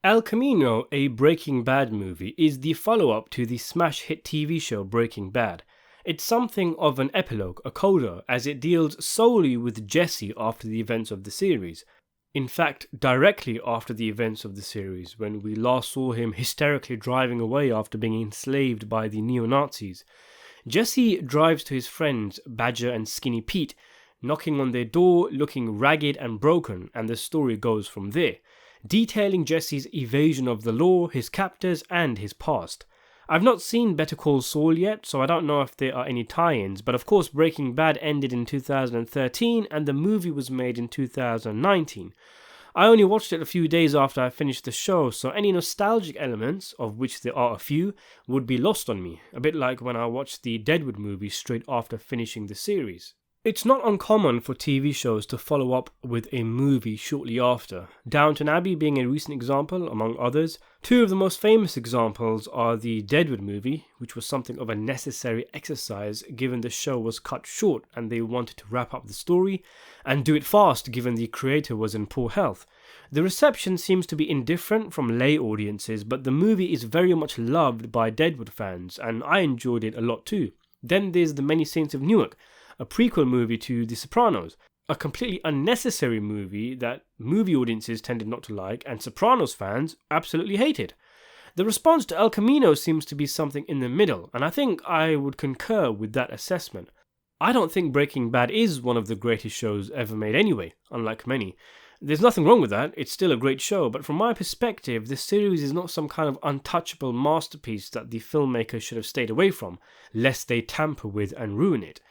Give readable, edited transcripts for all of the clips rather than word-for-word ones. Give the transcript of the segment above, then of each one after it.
El Camino, a Breaking Bad movie, is the follow-up to the smash hit TV show Breaking Bad. It's something of an epilogue, a coda, as it deals solely with Jesse after the events of the series. In fact, directly after the events of the series, when we last saw him hysterically driving away after being enslaved by the neo-Nazis. Jesse drives to his friends, Badger and Skinny Pete, knocking on their door, looking ragged and broken, and the story goes from there, detailing Jesse's evasion of the law, his captors, and his past. I've not seen Better Call Saul yet, so I don't know if there are any tie-ins, but of course Breaking Bad ended in 2013 and the movie was made in 2019. I only watched it a few days after I finished the show, so any nostalgic elements, of which there are a few, would be lost on me, a bit like when I watched the Deadwood movie straight after finishing the series. It's not uncommon for TV shows to follow up with a movie shortly after, Downton Abbey being a recent example, among others. Two of the most famous examples are the Deadwood movie, which was something of a necessary exercise given the show was cut short and they wanted to wrap up the story, and do it fast given the creator was in poor health. The reception seems to be indifferent from lay audiences, but the movie is very much loved by Deadwood fans, and I enjoyed it a lot too. Then there's The Many Saints of Newark, a prequel movie to The Sopranos, a completely unnecessary movie that movie audiences tended not to like and Sopranos fans absolutely hated. The response to El Camino seems to be something in the middle, and I think I would concur with that assessment. I don't think Breaking Bad is one of the greatest shows ever made anyway, unlike many. There's nothing wrong with that, it's still a great show, but from my perspective, this series is not some kind of untouchable masterpiece that the filmmakers should have stayed away from, lest they tamper with and ruin it.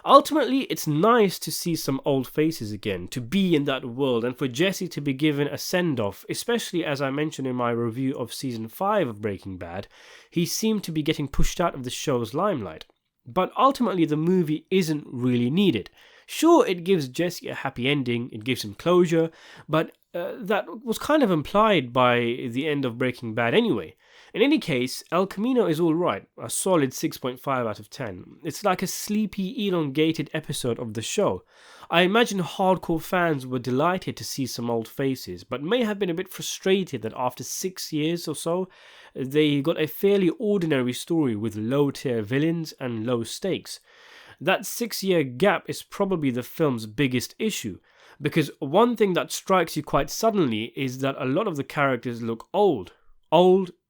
Ultimately, it's nice to see some old faces again, to be in that world, and for Jesse to be given a send-off, especially as I mentioned in my review of Season 5 of Breaking Bad, he seemed to be getting pushed out of the show's limelight. But ultimately, the movie isn't really needed. Sure, it gives Jesse a happy ending, it gives him closure, but that was kind of implied by the end of Breaking Bad anyway. In any case, El Camino is alright, a solid 6.5 out of 10. It's like a sleepy, elongated episode of the show. I imagine hardcore fans were delighted to see some old faces, but may have been a bit frustrated that after 6 years or so, they got a fairly ordinary story with low-tier villains and low stakes. That 6-year gap is probably the film's biggest issue, because one thing that strikes you quite suddenly is that a lot of the characters look old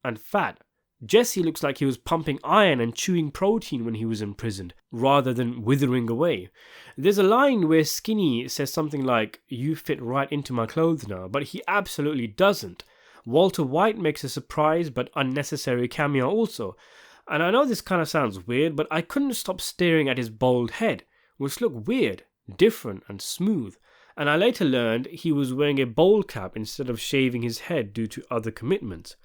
and fat. Jesse looks like he was pumping iron and chewing protein when he was imprisoned, rather than withering away. There's a line where Skinny says something like, "You fit right into my clothes now," but he absolutely doesn't. Walter White makes a surprise but unnecessary cameo also. And I know this kind of sounds weird, but I couldn't stop staring at his bald head, which looked weird, different and smooth. And I later learned he was wearing a bowl cap instead of shaving his head due to other commitments.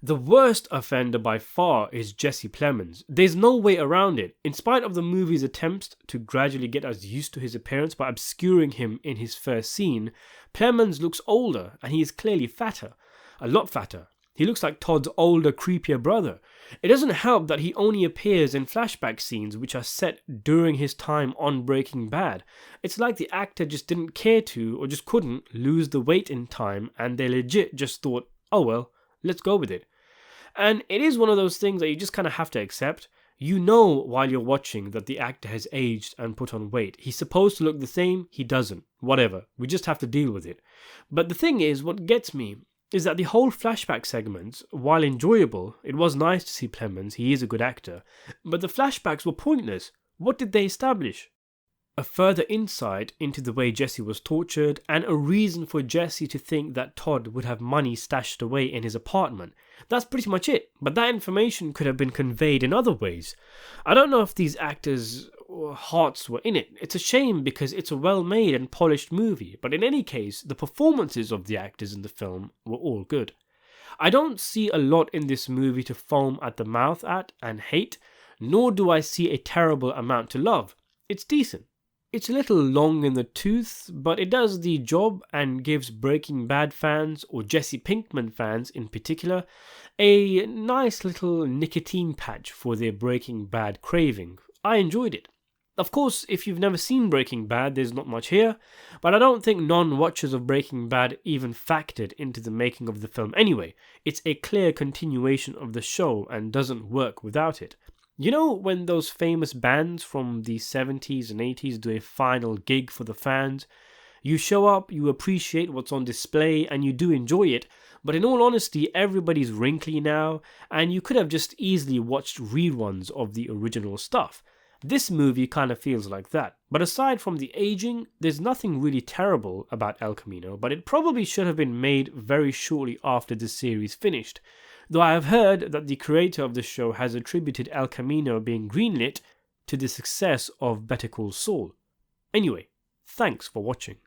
The worst offender by far is Jesse Plemons. There's no way around it. In spite of the movie's attempts to gradually get us used to his appearance by obscuring him in his first scene, Plemons looks older and he is clearly fatter. A lot fatter. He looks like Todd's older, creepier brother. It doesn't help that he only appears in flashback scenes which are set during his time on Breaking Bad. It's like the actor just didn't care to, or just couldn't, lose the weight in time, and they legit just thought, oh well, let's go with it. And it is one of those things that you just kind of have to accept. You know while you're watching that the actor has aged and put on weight. He's supposed to look the same, he doesn't. Whatever, we just have to deal with it. But the thing is, what gets me is that the whole flashback segments, while enjoyable, it was nice to see Plemons, he is a good actor, but the flashbacks were pointless. What did they establish? A further insight into the way Jesse was tortured, and a reason for Jesse to think that Todd would have money stashed away in his apartment. That's pretty much it, but that information could have been conveyed in other ways. I don't know if these actors' hearts were in it. It's a shame because it's a well-made and polished movie, but in any case, the performances of the actors in the film were all good. I don't see a lot in this movie to foam at the mouth at and hate, nor do I see a terrible amount to love. It's decent. It's a little long in the tooth, but it does the job and gives Breaking Bad fans, or Jesse Pinkman fans in particular, a nice little nicotine patch for their Breaking Bad craving. I enjoyed it. Of course, if you've never seen Breaking Bad, there's not much here, but I don't think non-watchers of Breaking Bad even factored into the making of the film anyway. It's a clear continuation of the show and doesn't work without it. You know when those famous bands from the 70s and 80s do a final gig for the fans? You show up, you appreciate what's on display, and you do enjoy it, but in all honesty, everybody's wrinkly now, and you could have just easily watched reruns of the original stuff. This movie kind of feels like that. But aside from the aging, there's nothing really terrible about El Camino, but it probably should have been made very shortly after the series finished. Though I have heard that the creator of the show has attributed El Camino being greenlit to the success of Better Call Saul. Anyway, thanks for watching.